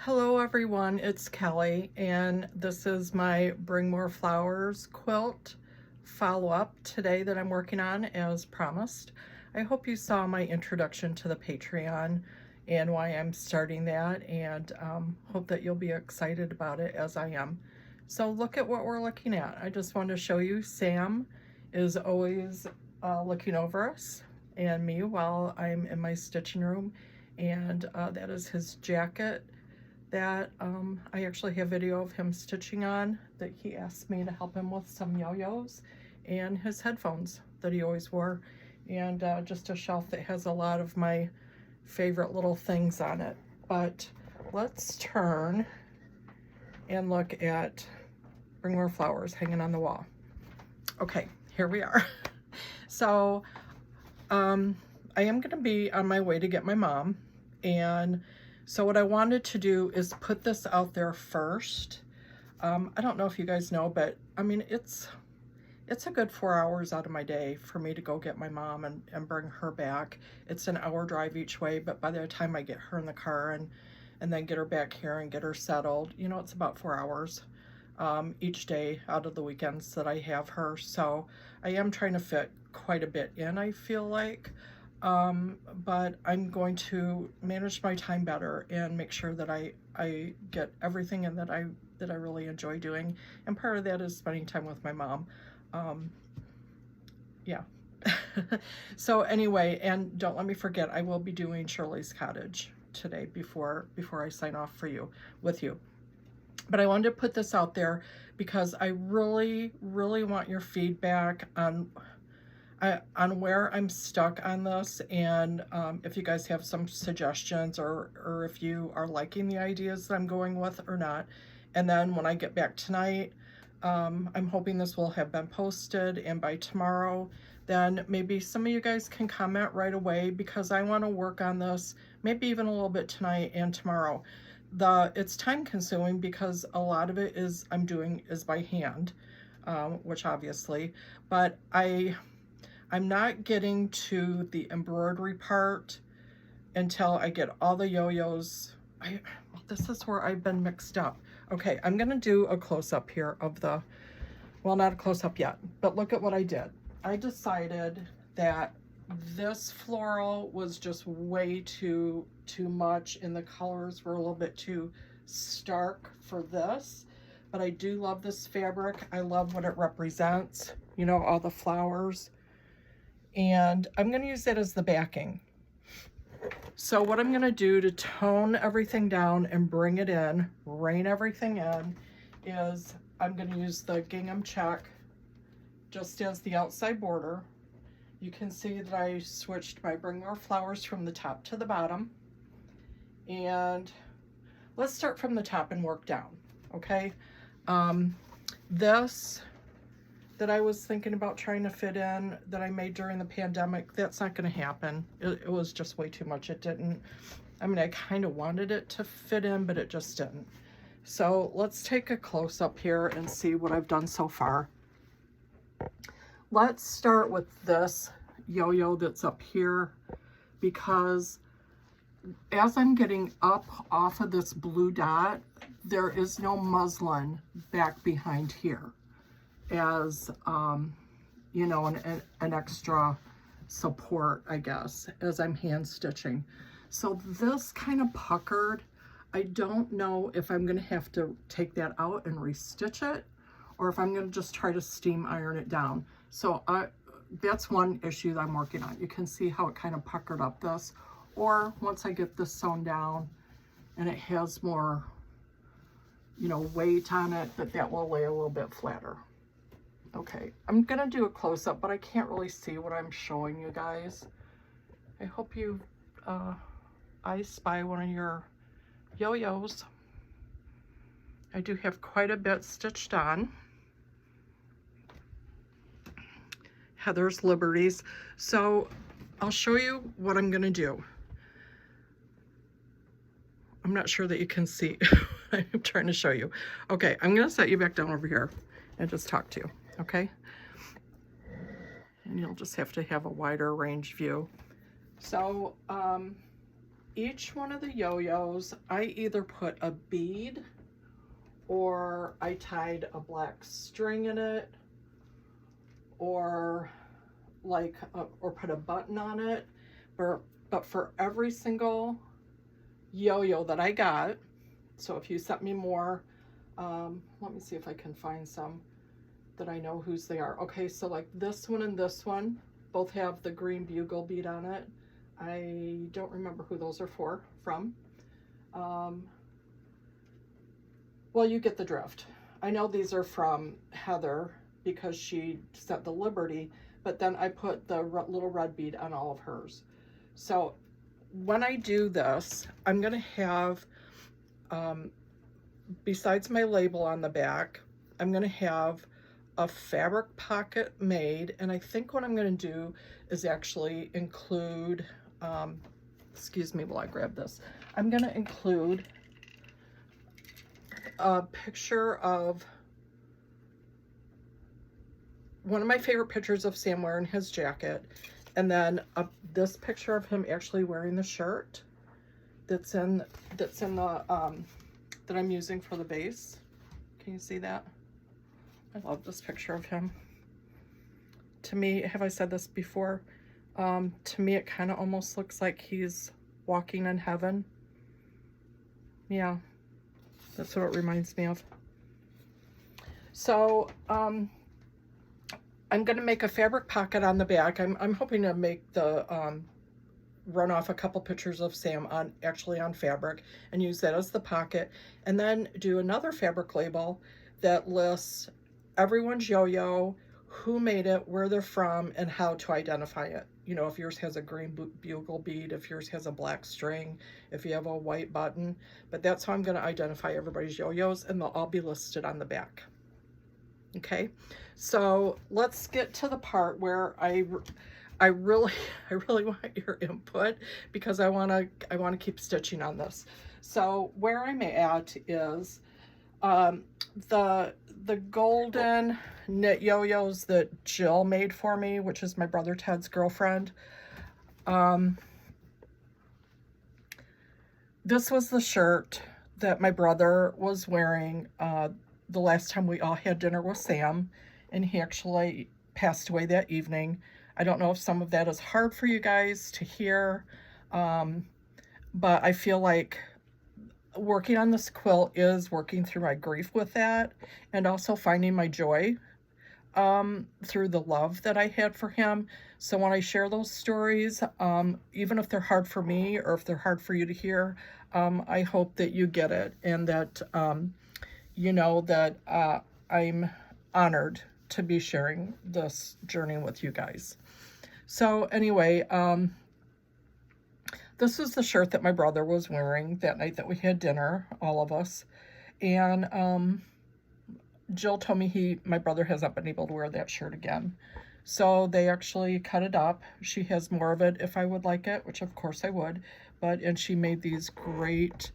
Hello everyone, it's Kelly and this is my Bring More Flowers quilt follow-up today that I'm working on as promised. I hope you saw my introduction to the Patreon and why I'm starting that, and hope that you'll be excited about it as I am. So look at what we're looking at. I just wanted to show you Sam is always looking over us and me while I'm in my stitching room, and that is his jacket that I actually have video of him stitching on that he asked me to help him with some yo-yos, and his headphones that he always wore, and just a shelf that has a lot of my favorite little things on it. But let's turn and look at Bring More Flowers hanging on the wall. Okay, here we are. So I am going to be on my way to get my mom, and so what I wanted to do is put this out there first. I don't know if you guys know, but I mean, it's a good 4 hours out of my day for me to go get my mom and bring her back. It's an hour drive each way, but by the time I get her in the car and then get her back here and get her settled, you know, it's about 4 hours each day out of the weekends that I have her. So I am trying to fit quite a bit in, I feel like. But I'm going to manage my time better and make sure that I get everything in that I really enjoy doing. And part of that is spending time with my mom. Yeah. So anyway, and don't let me forget, I will be doing Shirley's Cottage today before I sign off with you. But I wanted to put this out there because I really want your feedback on where I'm stuck on this, and if you guys have some suggestions, or if you are liking the ideas that I'm going with or not. And then when I get back tonight, I'm hoping this will have been posted, and by tomorrow, then maybe some of you guys can comment right away, because I want to work on this maybe even a little bit tonight and tomorrow. It's time consuming because a lot of it is by hand, which obviously, but I'm not getting to the embroidery part until I get all the yo-yos. This is where I've been mixed up. Okay, I'm gonna do a close-up here of well, not a close-up yet, but look at what I did. I decided that this floral was just way too much, and the colors were a little bit too stark for this. But I do love this fabric. I love what it represents, you know, all the flowers. And I'm going to use that as the backing. So what I'm going to do to tone everything down and bring it in, rein everything in, is I'm going to use the gingham check just as the outside border. You can see that I switched my Bring More Flowers from the top to the bottom. And let's start from the top and work down, okay? This that I was thinking about trying to fit in that I made during the pandemic, that's not going to happen. It was just way too much. It didn't, I mean, I kind of wanted it to fit in, but it just didn't. So let's take a close up here and see what I've done so far. Let's start with this yo-yo that's up here, because as I'm getting up off of this blue dot, there is no muslin back behind here as you know, an extra support, I guess, as I'm hand stitching. So this kind of puckered. I don't know if I'm going to have to take that out and restitch it, or if I'm going to just try to steam iron it down. So that's one issue that I'm working on. You can see how it kind of puckered up this, or once I get this sewn down and it has more, you know, weight on it, that will lay a little bit flatter. Okay, I'm gonna do a close-up, but I can't really see what I'm showing you guys. I hope you I spy one of your yo-yos. I do have quite a bit stitched on. Heather's Liberties. So I'll show you what I'm gonna do. I'm not sure that you can see. I'm trying to show you. Okay, I'm gonna set you back down over here and just talk to you, okay? And you'll just have to have a wider range view. So each one of the yo-yos, I either put a bead or I tied a black string in it, or or put a button on it. But for every single yo-yo that I got, so if you sent me more, let me see if I can find some that I know whose they are. Okay, so like this one and this one both have the green bugle bead on it. I don't remember who those are from. Well, you get the drift. I know these are from Heather because she sent the Liberty, but then I put the little red bead on all of hers. So when I do this, I'm gonna have, besides my label on the back, I'm gonna have a fabric pocket made, and I think what I'm gonna do is actually include, excuse me while I grab this, I'm gonna include a picture of one of my favorite pictures of Sam wearing his jacket, and then this picture of him actually wearing the shirt that's in the that I'm using for the base. Can you see that? I love this picture of him. To me, have I said this before? To me, it kind of almost looks like he's walking in heaven. Yeah, that's what it reminds me of. So, I'm going to make a fabric pocket on the back. I'm hoping to make the, run off a couple pictures of Sam actually on fabric and use that as the pocket, and then do another fabric label that lists everyone's yo-yo, who made it, where they're from, and how to identify it. You know, if yours has a green bugle bead, if yours has a black string, if you have a white button. But that's how I'm going to identify everybody's yo-yos, and they'll all be listed on the back. Okay, so let's get to the part where I really want your input, because I want to keep stitching on this. So where I'm at is the golden knit yo-yos that Jill made for me, which is my brother Ted's girlfriend. This was the shirt that my brother was wearing the last time we all had dinner with Sam, and he actually passed away that evening. I don't know if some of that is hard for you guys to hear, but I feel like working on this quilt is working through my grief with that, and also finding my joy through the love that I had for him. So when I share those stories, even if they're hard for me or if they're hard for you to hear, I hope that you get it, and that you know that I'm honored to be sharing this journey with you guys. So anyway, this is the shirt that my brother was wearing that night that we had dinner, all of us. And Jill told me my brother hasn't been able to wear that shirt again. So they actually cut it up. She has more of it if I would like it, which of course I would. And she made these great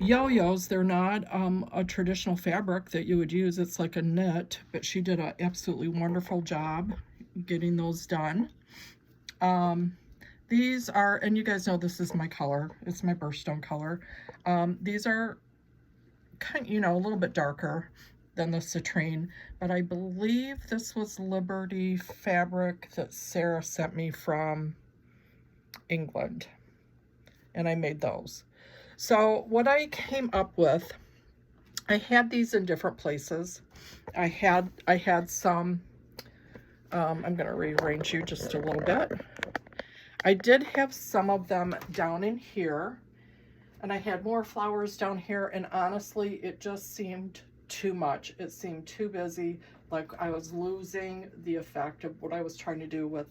yo-yos. They're not a traditional fabric that you would use. It's like a knit, but she did an absolutely wonderful job getting those done. These are, and you guys know this is my color. It's my birthstone color. These are kind of, a little bit darker than the citrine, but I believe this was Liberty fabric that Sarah sent me from England, and I made those. So what I came up with, I had these in different places. I had some, I'm going to rearrange you just a little bit. I did have some of them down in here, and I had more flowers down here, and honestly, it just seemed too much. It seemed too busy, like I was losing the effect of what I was trying to do with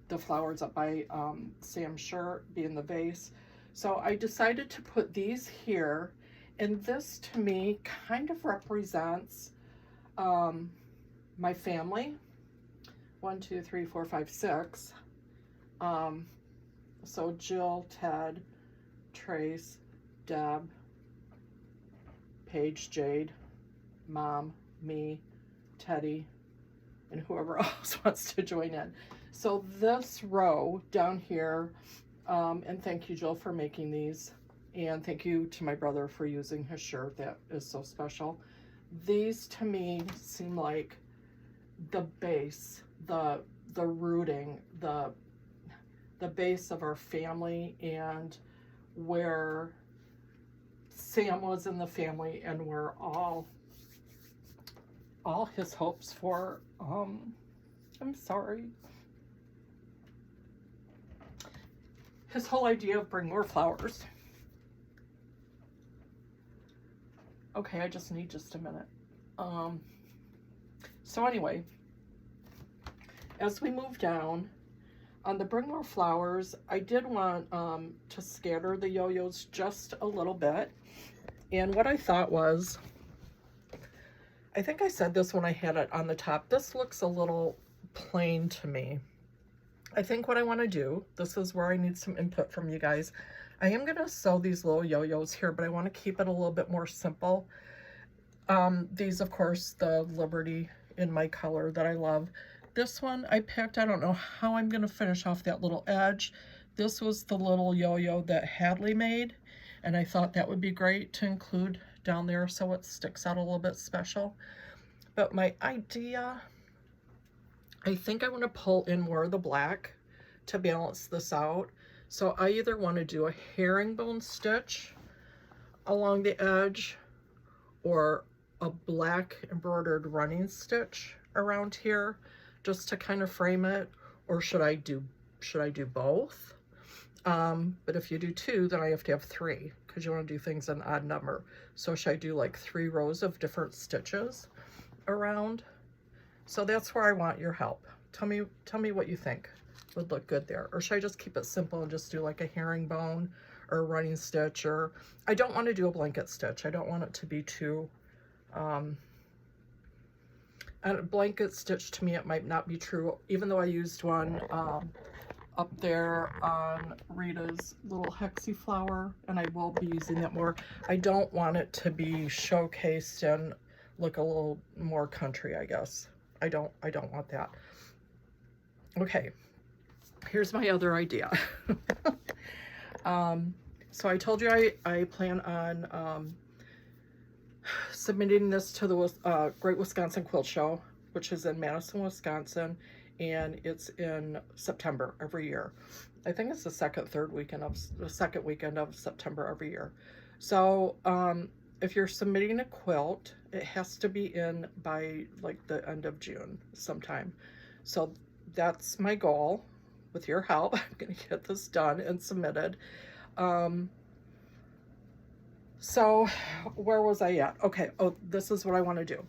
the flowers up by Sam's shirt being the vase. So I decided to put these here, and this to me kind of represents my family. 1, 2, 3, 4, 5, 6. So Jill, Ted, Trace, Deb, Paige, Jade, Mom, me, Teddy, and whoever else wants to join in. So this row down here And thank you, Jill, for making these. And thank you to my brother for using his shirt. That is so special. These to me seem like the base, the rooting, the base of our family, and where Sam was in the family, and where all his hopes for I'm sorry, his whole idea of bring more flowers. Okay, I just need just a minute. So anyway, as we move down on the bring more flowers, I did want to scatter the yo-yos just a little bit. And what I thought was, I think I said this when I had it on the top, this looks a little plain to me. I think what I want to do, this is where I need some input from you guys. I am going to sew these little yo-yos here, but I want to keep it a little bit more simple. These, of course, the Liberty in my color that I love. This one I picked, I don't know how I'm going to finish off that little edge. This was the little yo-yo that Hadley made, and I thought that would be great to include down there so it sticks out a little bit special. But my idea, I think I want to pull in more of the black to balance this out. So I either want to do a herringbone stitch along the edge or a black embroidered running stitch around here just to kind of frame it, or should I do both? But if you do two, then I have to have three, because you want to do things in odd number. So should I do like 3 rows of different stitches around? So that's where I want your help. Tell me what you think would look good there. Or should I just keep it simple and just do like a herringbone or a running stitch? Or I don't want to do a blanket stitch. I don't want it to be too and a blanket stitch, to me, it might not be true, even though I used one up there on Rita's little hexie flower, and I will be using that more. I don't want it to be showcased and look a little more country, I guess. I don't want that. Okay, here's my other idea. So I told you I plan on submitting this to the Great Wisconsin Quilt Show, which is in Madison, Wisconsin, and it's in September every year. I think it's the second weekend of September every year. So if you're submitting a quilt, it has to be in by like the end of June sometime. So that's my goal. With your help, I'm gonna get this done and submitted. So where was I at? Okay, oh, this is what I want to do.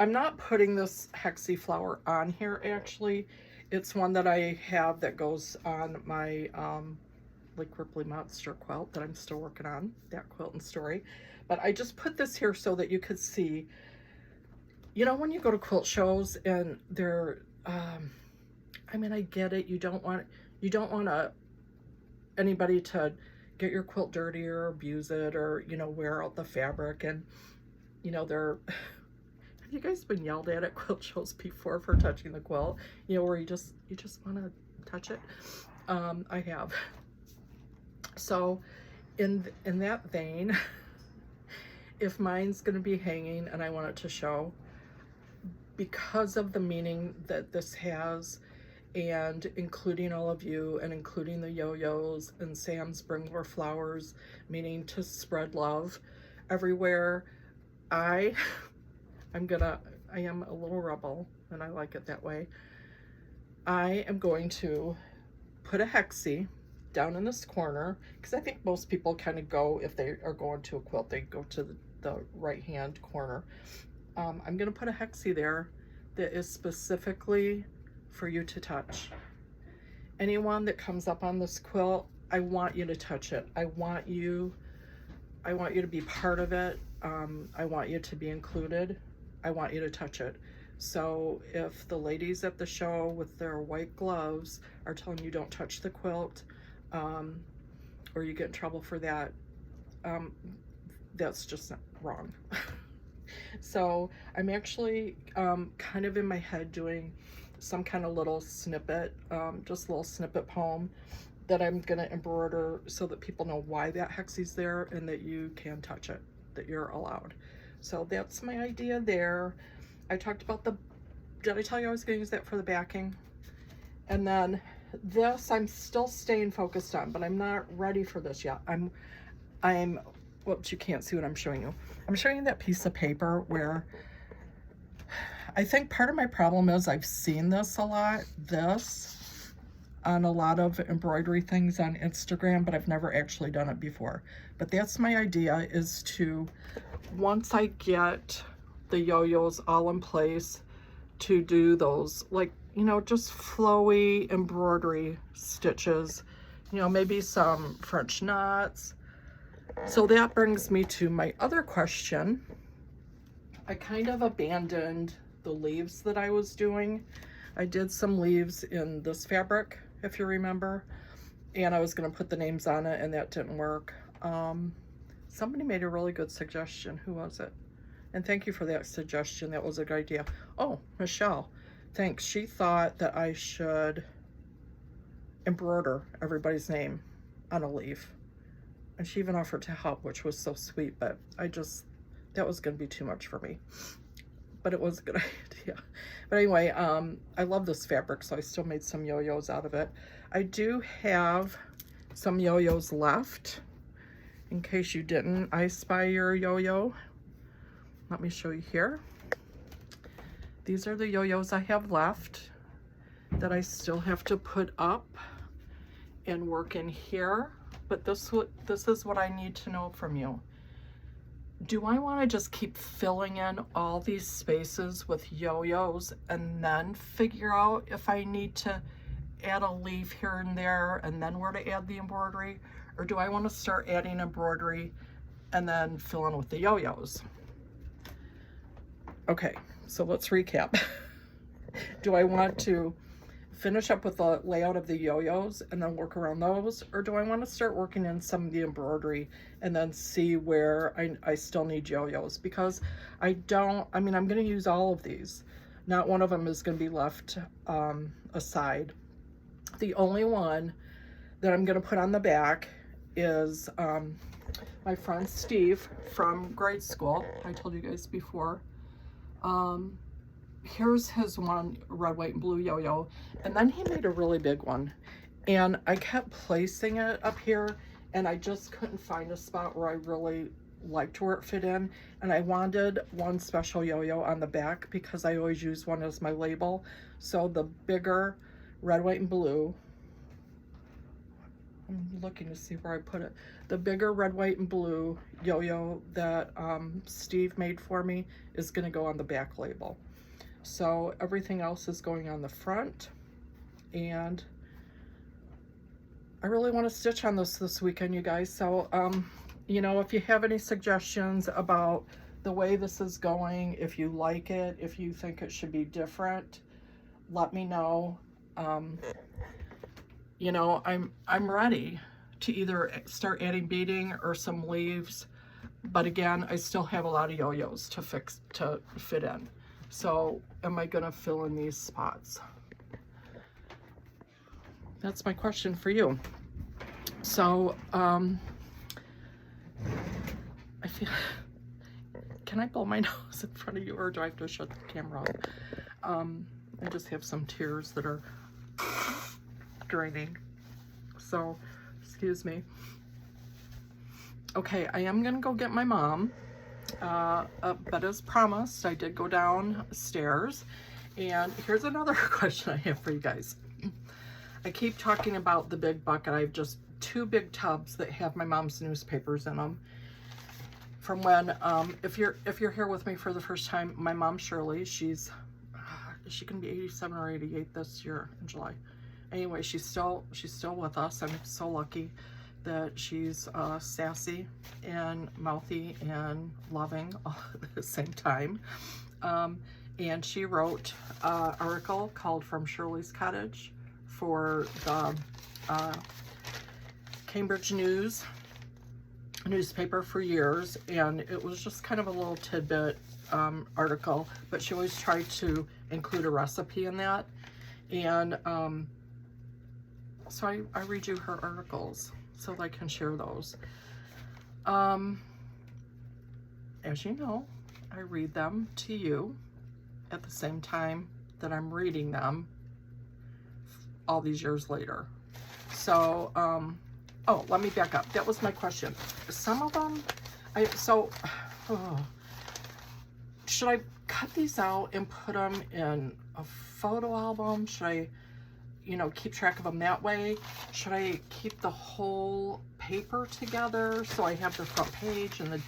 I'm not putting this hexie flower on here, actually. It's one that I have that goes on my like Ripley Monster quilt that I'm still working on, that quilt and story. But I just put this here so that you could see, you know, when you go to quilt shows and they're, I mean, I get it. You don't want anybody to get your quilt dirty or abuse it, or, you know, wear out the fabric. And, you know, have you guys been yelled at quilt shows before for touching the quilt? You know, where you just want to touch it? I have. So in that vein, if mine's going to be hanging and I want it to show, because of the meaning that this has, and including all of you, and including the yo-yos and Sam's Bring More Flowers, meaning to spread love everywhere, I am a little rebel, and I like it that way. I am going to put a hexie down in this corner, because I think most people kind of go, if they are going to a quilt, they go to the right hand corner. I'm going to put a hexie there that is specifically for you to touch. Anyone that comes up on this quilt, I want you to touch it. I want you to be part of it. I want you to be included. I want you to touch it. So if the ladies at the show with their white gloves are telling you don't touch the quilt, or you get in trouble for that, that's just wrong. So I'm actually kind of in my head doing some kind of little snippet, just a little snippet poem that I'm going to embroider so that people know why that hexie's there and that you can touch it, that you're allowed. So that's my idea there. I talked about did I tell you I was going to use that for the backing? And then this I'm still staying focused on, but I'm not ready for this yet. Whoops, you can't see what I'm showing you. I'm showing you that piece of paper where I think part of my problem is I've seen this a lot, on a lot of embroidery things on Instagram, but I've never actually done it before. But that's my idea, is to, once I get the yo-yos all in place, to do those, like, you know, just flowy embroidery stitches, you know, maybe some French knots. So that brings me to my other question. I kind of abandoned the leaves that I was doing. I did some leaves in this fabric, if you remember, and I was going to put the names on it, and that didn't work. Somebody made a really good suggestion. Who was it? And thank you for that suggestion. That was a good idea. Oh, Michelle, thanks. She thought that I should embroider everybody's name on a leaf, and she even offered to help, which was so sweet, but that was going to be too much for me. But it was a good idea. But anyway, I love this fabric, so I still made some yo-yos out of it. I do have some yo-yos left, in case you didn't I spy your yo-yo. Let me show you here. These are the yo-yos I have left that I still have to put up and work in here. But this is what I need to know from you. Do I want to just keep filling in all these spaces with yo-yos and then figure out if I need to add a leaf here and there and then where to add the embroidery? Or do I want to start adding embroidery and then fill in with the yo-yos? Okay, so let's recap. Do I want to finish up with the layout of the yo-yos and then work around those? Or do I want to start working in some of the embroidery and then see where I still need yo-yos? Because I'm going to use all of these. Not one of them is going to be left aside. The only one that I'm going to put on the back is my friend Steve from grade school. I told you guys before. Here's his one red, white, and blue yo-yo, and then he made a really big one, and I kept placing it up here, and I just couldn't find a spot where I really liked where it fit in, and I wanted one special yo-yo on the back because I always use one as my label. So the bigger red, white, and blue, I'm looking to see where I put it, the bigger red, white, and blue yo-yo that Steve made for me is going to go on the back label. So everything else is going on the front, and I really want to stitch on this weekend, you guys. So, you know, if you have any suggestions about the way this is going, if you like it, if you think it should be different, let me know. You know, I'm ready to either start adding beading or some leaves, but again, I still have a lot of yo-yos to fit in. So am I gonna fill in these spots? That's my question for you. So I feel, can I blow my nose in front of you, or do I have to shut the camera off? I just have some tears that are draining, so excuse me. Okay, I am gonna go get my mom. But as promised, I did go downstairs, and here's another question I have for you guys. I keep talking about the big bucket. I have just 2 big tubs that have my mom's newspapers in them. From when, if you're here with me for the first time, my mom Shirley, she can be 87 or 88 this year in July. Anyway, she's still with us. I'm so lucky that she's sassy and mouthy and loving all at the same time. And she wrote an article called From Shirley's Cottage for the Cambridge News newspaper for years, and it was just kind of a little tidbit article, but she always tried to include a recipe in that. And So I read you her articles so that I can share those. As you know, I read them to you at the same time that I'm reading them all these years later. So, oh, let me back up. That was my question. Some of them, should I cut these out and put them in a photo album? Should I, keep track of them that way? Should I keep the whole paper together so I have the front page and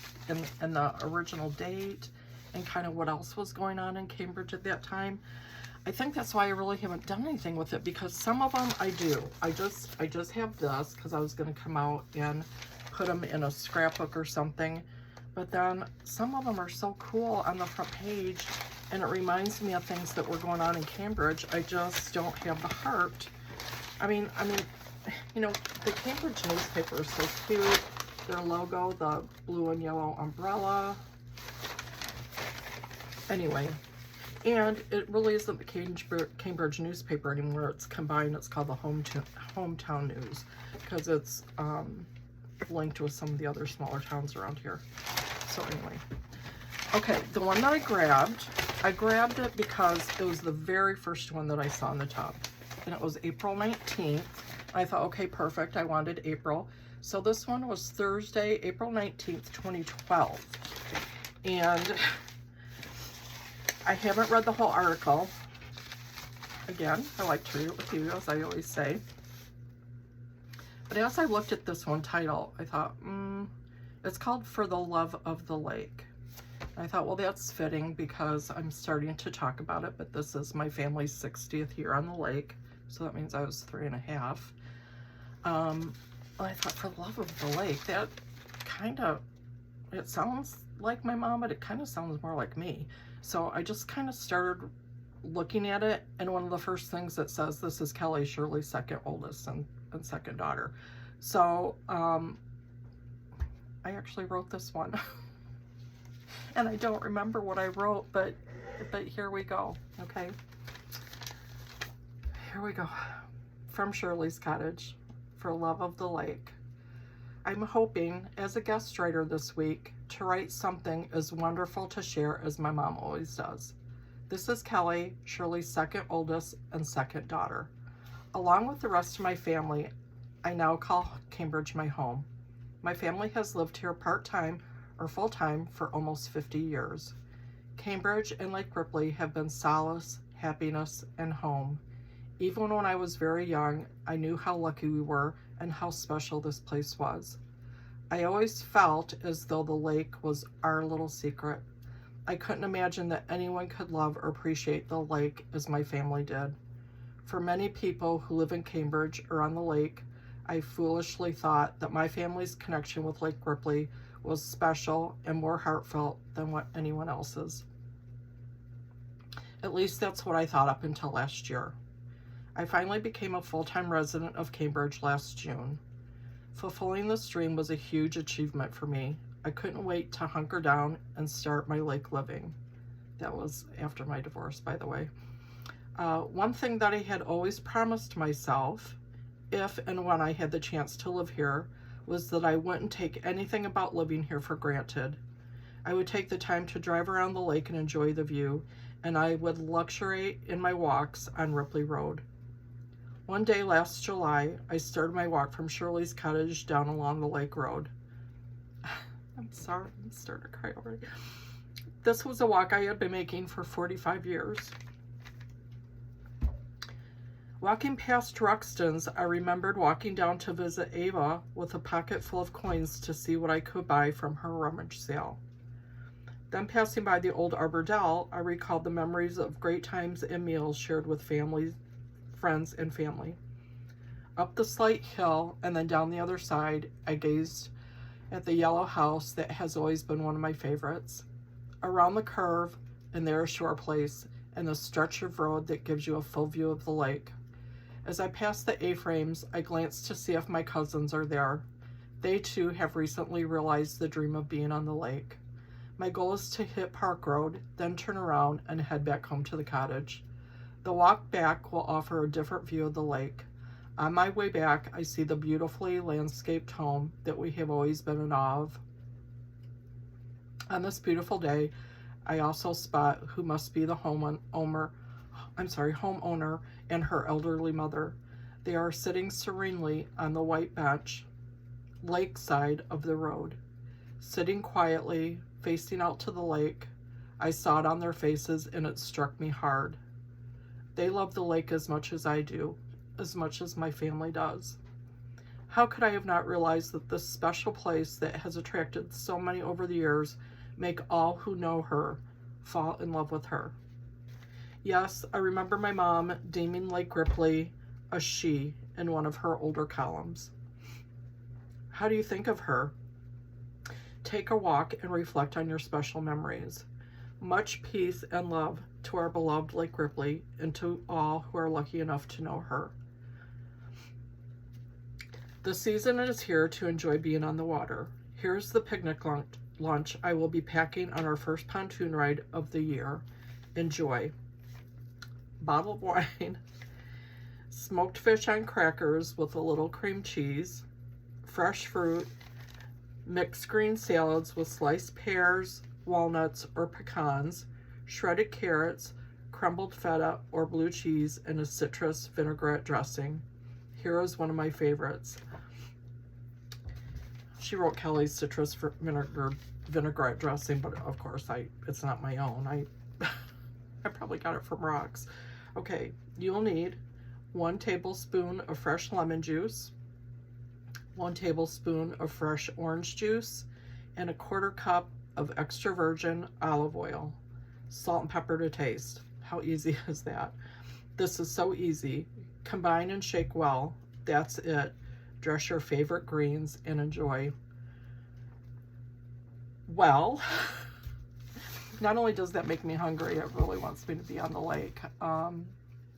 the original date and kind of what else was going on in Cambridge at that time? I think that's why I really haven't done anything with it, because some of them I do. I just have this because I was going to come out and put them in a scrapbook or something. But then some of them are so cool on the front page, and it reminds me of things that were going on in Cambridge. I just don't have the heart. I mean, the Cambridge newspaper is so cute. Their logo, the blue and yellow umbrella. Anyway, and it really isn't the Cambridge newspaper anymore. It's combined. It's called the Hometown News, because it's linked with some of the other smaller towns around here. So anyway, okay, the one that I grabbed it because it was the very first one that I saw in the tub, and it was April 19th. I thought, okay, perfect. I wanted April. So this one was Thursday, April 19th, 2012. And I haven't read the whole article. Again, I like to read it with you, as I always say. But as I looked at this one title, I thought, it's called For the Love of the Lake. And I thought, well, that's fitting because I'm starting to talk about it, but this is my family's 60th year on the lake, so that means I was 3.5. I thought, For the Love of the Lake, that it sounds like my mom, but it kind of sounds more like me. So I just kind of started looking at it, and one of the first things that says, this is Kelly, Shirley's second oldest and second daughter. So I actually wrote this one. And I don't remember what I wrote, but here we go, okay? Here we go. From Shirley's Cottage, For Love of the Lake. I'm hoping, as a guest writer this week, to write something as wonderful to share as my mom always does. This is Kelly, Shirley's second oldest and second daughter. Along with the rest of my family, I now call Cambridge my home. My family has lived here part-time or full-time for almost 50 years. Cambridge and Lake Ripley have been solace, happiness, and home. Even when I was very young, I knew how lucky we were and how special this place was. I always felt as though the lake was our little secret. I couldn't imagine that anyone could love or appreciate the lake as my family did. For many people who live in Cambridge or on the lake, I foolishly thought that my family's connection with Lake Ripley was special and more heartfelt than what anyone else's. At least that's what I thought up until last year. I finally became a full-time resident of Cambridge last June. Fulfilling this dream was a huge achievement for me. I couldn't wait to hunker down and start my lake living. That was after my divorce, by the way. One thing that I had always promised myself, if and when I had the chance to live here, was that I wouldn't take anything about living here for granted. I would take the time to drive around the lake and enjoy the view, and I would luxuriate in my walks on Ripley Road. One day last July, I started my walk from Shirley's Cottage down along the lake road. I'm sorry, I'm starting to cry already. This was a walk I had been making for 45 years. Walking past Ruxton's, I remembered walking down to visit Ava with a pocket full of coins to see what I could buy from her rummage sale. Then passing by the old Arbor Dell, I recalled the memories of great times and meals shared with family, friends, and family. Up the slight hill and then down the other side, I gazed at the yellow house that has always been one of my favorites. Around the curve, and there is Shore Place, and the stretch of road that gives you a full view of the lake. As I passed the A-frames, I glanced to see if my cousins are there. They too have recently realized the dream of being on the lake. My goal is to hit Park Road, then turn around and head back home to the cottage. The walk back will offer a different view of the lake. On my way back, I see the beautifully landscaped home that we have always been in awe of. On this beautiful day, I also spot who must be the homeowner and her elderly mother. They are sitting serenely on the white bench, lakeside of the road, sitting quietly, facing out to the lake. I saw it on their faces and it struck me hard. They love the lake as much as I do, as much as my family does. How could I have not realized that this special place that has attracted so many over the years make all who know her fall in love with her? Yes, I remember my mom deeming Lake Ripley a she in one of her older columns. How do you think of her? Take a walk and reflect on your special memories. Much peace and love to our beloved Lake Ripley and to all who are lucky enough to know her. The season is here to enjoy being on the water. Here's the picnic lunch I will be packing on our first pontoon ride of the year. Enjoy. Bottled wine, smoked fish on crackers with a little cream cheese, fresh fruit, mixed green salads with sliced pears, walnuts, or pecans, shredded carrots, crumbled feta or blue cheese, and a citrus vinaigrette dressing. Here is one of my favorites. She wrote Kelly's citrus vinaigrette dressing, but of course it's not my own. I probably got it from Rox. Okay, you'll need 1 tablespoon of fresh lemon juice, 1 tablespoon of fresh orange juice, and 1/4 cup of extra virgin olive oil. Salt and pepper to taste. How easy is that? This is so easy. Combine and shake well. That's it. Dress your favorite greens and enjoy. Well, not only does that make me hungry, it really wants me to be on the lake.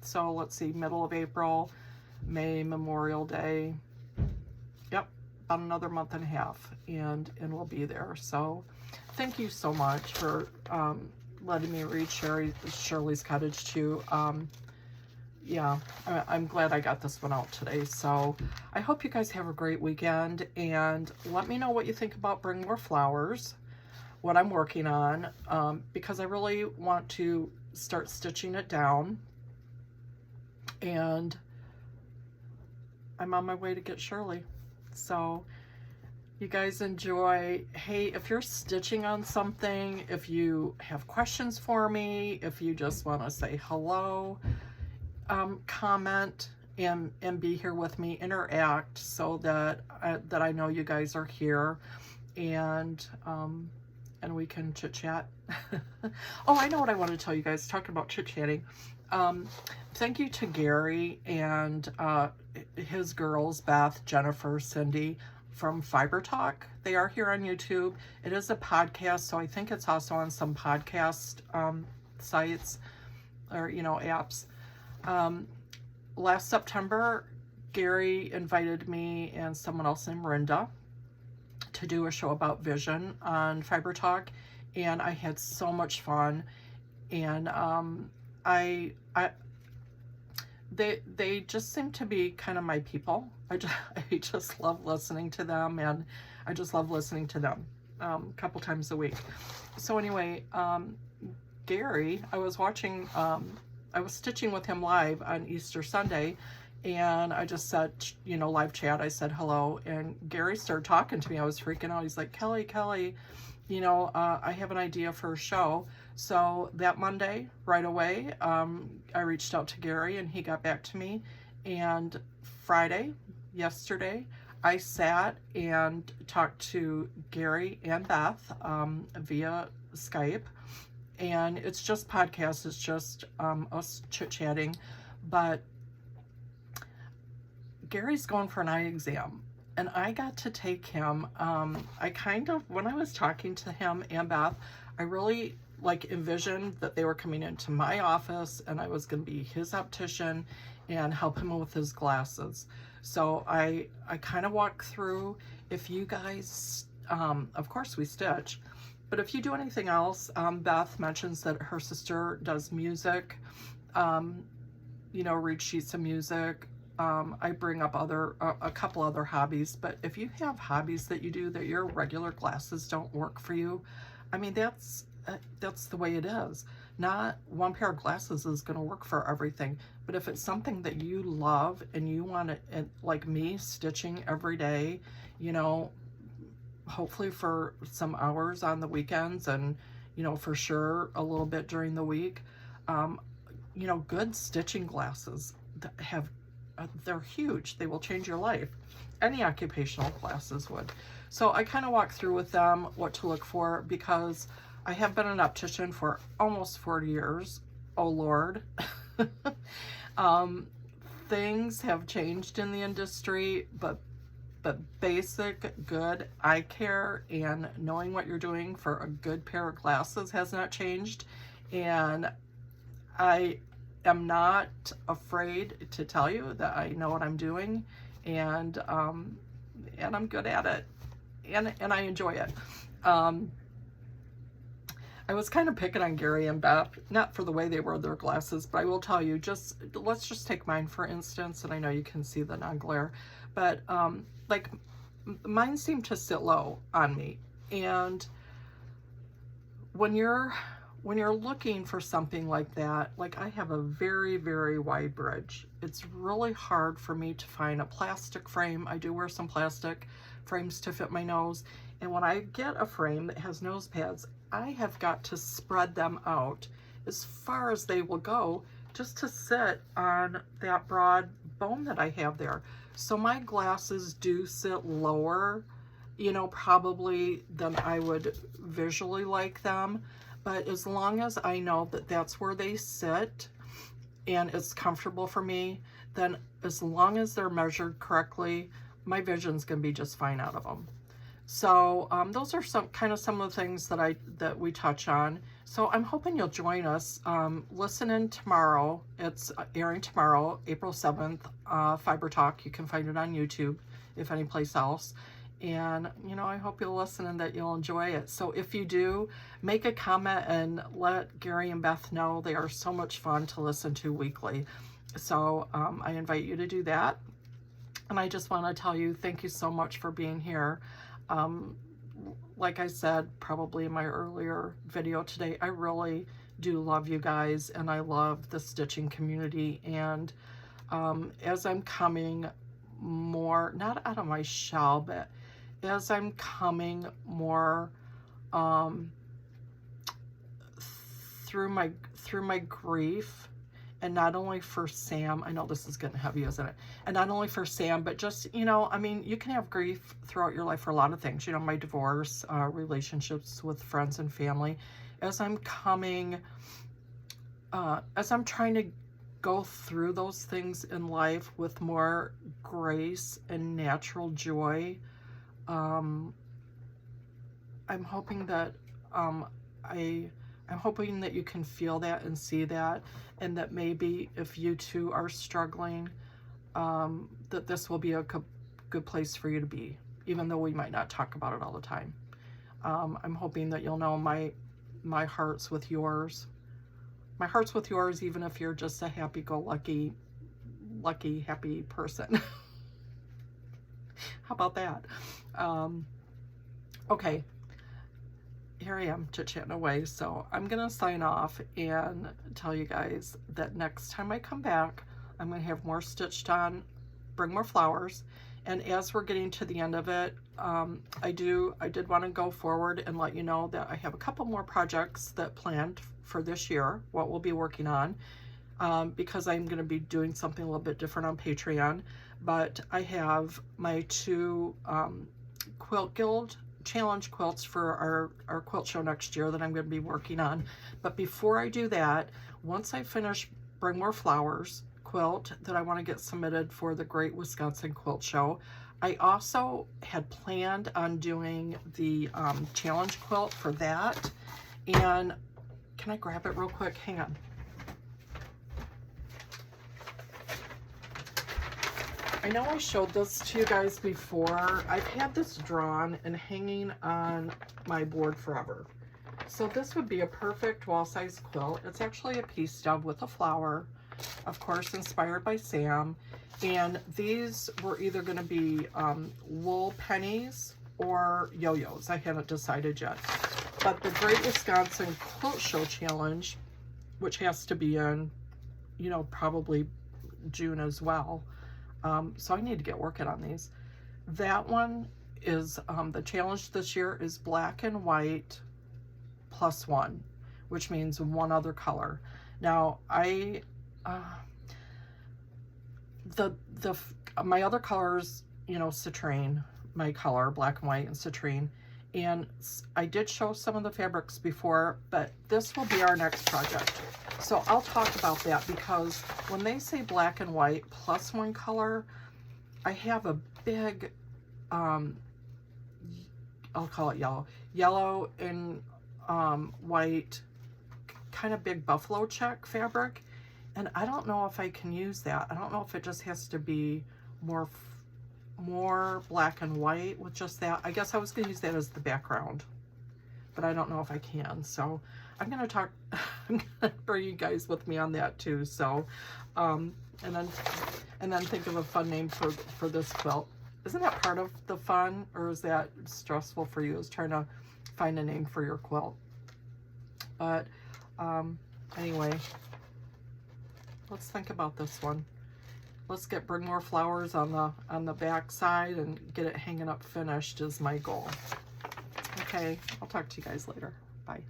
So let's see, middle of April, May, Memorial Day. Yep, about another month and a half, and we'll be there. So thank you so much for letting me read Shirley's Cottage too. Yeah, I'm glad I got this one out today. So I hope you guys have a great weekend, and let me know what you think about Bring More Flowers, what I'm working on, because I really want to start stitching it down, and I'm on my way to get Shirley. So you guys enjoy. Hey, if you're stitching on something, if you have questions for me, if you just want to say hello, comment and be here with me, interact, so that I know you guys are here, and we can chit chat. Oh, I know what I want to tell you guys, talking about chit chatting. Thank you to Gary and his girls, Beth, Jennifer, Cindy, from Fiber Talk. They are here on YouTube. It is a podcast, so I think it's also on some podcast sites or apps. Last September, Gary invited me and someone else named Rinda to do a show about vision on Fiber Talk, and I had so much fun. And they just seem to be kind of my people. I just love listening to them, and I just love listening to them a couple times a week. So anyway, Gary, I was watching, I was stitching with him live on Easter Sunday, and I just said, live chat, I said hello, and Gary started talking to me. I was freaking out. He's like, Kelly, I have an idea for a show. So that Monday, right away, I reached out to Gary, and he got back to me. And Friday, yesterday, I sat and talked to Gary and Beth via Skype. And it's just podcast, it's just us chit-chatting. But Gary's going for an eye exam, and I got to take him. When I was talking to him and Beth, I really envisioned that they were coming into my office, and I was going to be his optician and help him with his glasses. So I kind of walk through. If you guys, of course we stitch, but if you do anything else, Beth mentions that her sister does music, read sheets of music, I bring up a couple other hobbies, but if you have hobbies that you do that your regular glasses don't work for you, I mean, that's the way it is. Not one pair of glasses is going to work for everything, but if it's something that you love and you want to, like me, stitching every day, you know, hopefully for some hours on the weekends and, you know, for sure a little bit during the week, you know, good stitching glasses that have, they're huge. They will change your life. Any occupational classes would. So I kind of walk through with them what to look for, because I have been an optician for almost 40 years. Oh Lord. Things have changed in the industry, but basic good eye care and knowing what you're doing for a good pair of glasses has not changed. And I am not afraid to tell you that I know what I'm doing, and I'm good at it, and I enjoy it. I was kind of picking on Gary and Beth, not for the way they wear their glasses, but I will tell you, let's just take mine for instance, and I know you can see the non-glare, but like mine seem to sit low on me, and when you're looking for something like that, like I have a very, very wide bridge. It's really hard for me to find a plastic frame. I do wear some plastic frames to fit my nose. And when I get a frame that has nose pads, I have got to spread them out as far as they will go just to sit on that broad bone that I have there. So my glasses do sit lower, you know, probably than I would visually like them. But as long as I know that that's where they sit and it's comfortable for me, then as long as they're measured correctly, my vision's gonna be just fine out of them. So those are some of the things that we touch on. So I'm hoping you'll join us. Listen in tomorrow. It's airing tomorrow, April 7th, Fiber Talk. You can find it on YouTube, if any place else. And, you know, I hope you'll listen and that you'll enjoy it. So if you do, make a comment and let Gary and Beth know. They are so much fun to listen to weekly. So I invite you to do that. And I just want to tell you, thank you so much for being here. Like I said, probably in my earlier video today, I really do love you guys, and I love the stitching community. And as I'm coming more, not out of my shell, but as I'm coming more through my grief, and not only for Sam, I know this is getting heavy, isn't it? And not only for Sam, but just, you know, I mean, you can have grief throughout your life for a lot of things. You know, my divorce, relationships with friends and family. As I'm coming, as I'm trying to go through those things in life with more grace and natural joy, I'm hoping that I'm hoping that you can feel that and see that, and that maybe if you too are struggling, that this will be a good place for you to be, even though we might not talk about it all the time. I'm hoping that you'll know my heart's with yours. My heart's with yours, even if you're just a happy-go-lucky, happy person. How about that? Okay. Here I am chit-chatting away, so I'm gonna sign off and tell you guys that next time I come back, I'm gonna have more stitched on, bring more flowers, and as we're getting to the end of it, I did want to go forward and let you know that I have a couple more projects that planned for this year, what we'll be working on, because I'm gonna be doing something a little bit different on Patreon. But I have my 2 Quilt Guild challenge quilts for our quilt show next year that I'm going to be working on. But before I do that, once I finish Bring More Flowers quilt that I want to get submitted for the Great Wisconsin Quilt Show, I also had planned on doing the challenge quilt for that. And can I grab it real quick? Hang on. I know I showed this to you guys before. I've had this drawn and hanging on my board forever. So this would be a perfect wall-size quilt. It's actually a peace stub with a flower, of course inspired by Sam. And these were either going to be wool pennies or yo-yos. I haven't decided yet. But the Great Wisconsin Quilt Show Challenge, which has to be in, you know, probably June as well. So I need to get working on these. That one is, the challenge this year is black and white +1, which means one other color. Now, my other colors, you know, citrine, my color, black and white and citrine. And I did show some of the fabrics before, but this will be our next project. So I'll talk about that, because when they say black and white +1 color, I have a big, I'll call it yellow and white, kind of big buffalo check fabric. And I don't know if I can use that. I don't know if it just has to be more black and white with just that. I guess I was going to use that as the background, but I don't know if I can. So I'm going to I'm going to bring you guys with me on that too. So, and then think of a fun name for this quilt. Isn't that part of the fun, or is that stressful for you, is trying to find a name for your quilt? But anyway, let's think about this one. Let's bring more flowers on the back side and get it hanging up finished is my goal. Okay, I'll talk to you guys later. Bye.